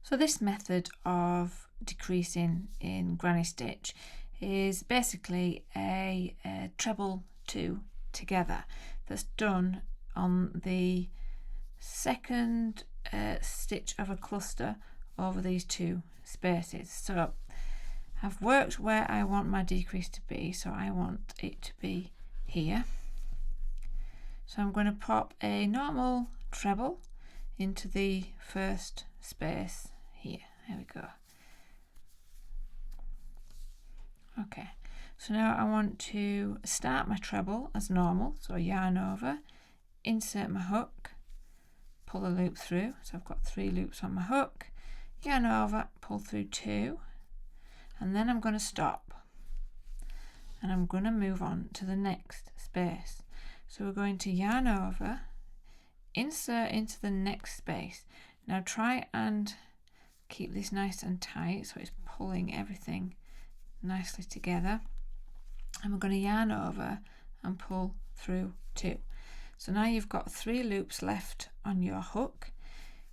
So this method of decreasing in granny stitch is basically a treble 2 together that's done on the second stitch of a cluster over these two spaces. So I've worked where I want my decrease to be, so I want it to be here. So I'm going to pop a normal treble into the first space here. There we go. Okay, so now I want to start my treble as normal, so yarn over, insert my hook, pull a loop through, so I've got 3 loops on my hook, yarn over, pull through 2, and then I'm going to stop and I'm going to move on to the next space. So we're going to yarn over, insert into the next space. Now try and keep this nice and tight so it's pulling everything nicely together, and we're going to yarn over and pull through 2. So now you've got 3 loops left on your hook,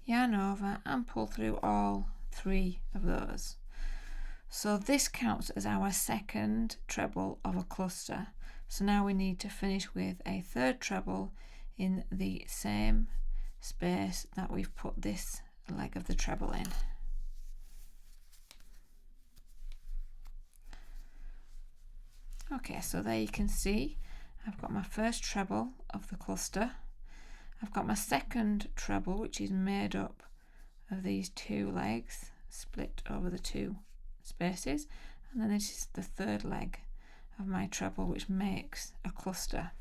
yarn over and pull through all 3 of those. So this counts as our second treble of a cluster. So now we need to finish with a third treble in the same space that we've put this leg of the treble in. Okay, so there you can see I've got my first treble of the cluster. I've got my second treble, which is made up of these 2 legs split over the 2 spaces, and then this is the third leg of my treble, which makes a cluster.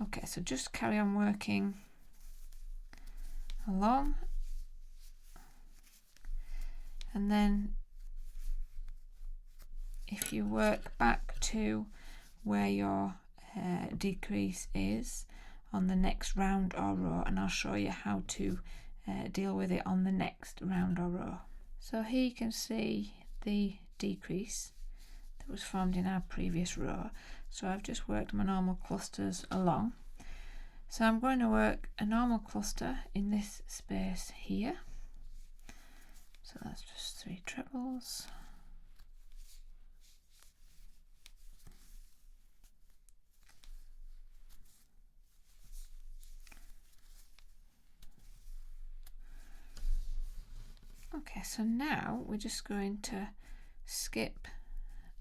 Okay, so just carry on working along, and then if you work back to where your decrease is on the next round or row, and I'll show you how to deal with it on the next round or row. So here you can see the decrease that was formed in our previous row. So I've just worked my normal clusters along. So I'm going to work a normal cluster in this space here. So that's just 3 trebles. Okay, so now we're just going to skip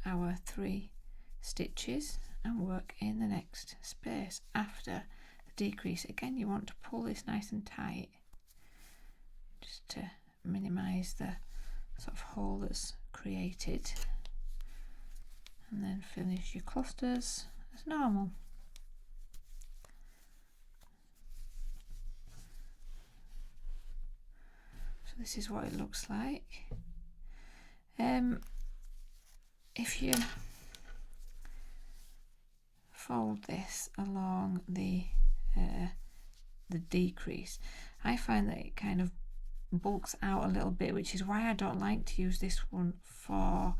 our 3 stitches and work in the next space after the decrease. Again, you want to pull this nice and tight just to minimize the sort of hole that's created, and then finish your clusters as normal. So this is what it looks like. If you fold this along the decrease, I find that it kind of bulks out a little bit, which is why I don't like to use this one for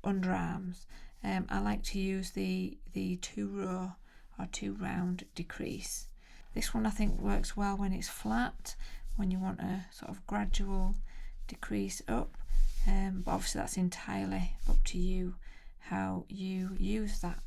underarms. I like to use the 2 row or 2 round decrease. This one I think works well when it's flat, when you want a sort of gradual decrease up, but obviously that's entirely up to you how you use that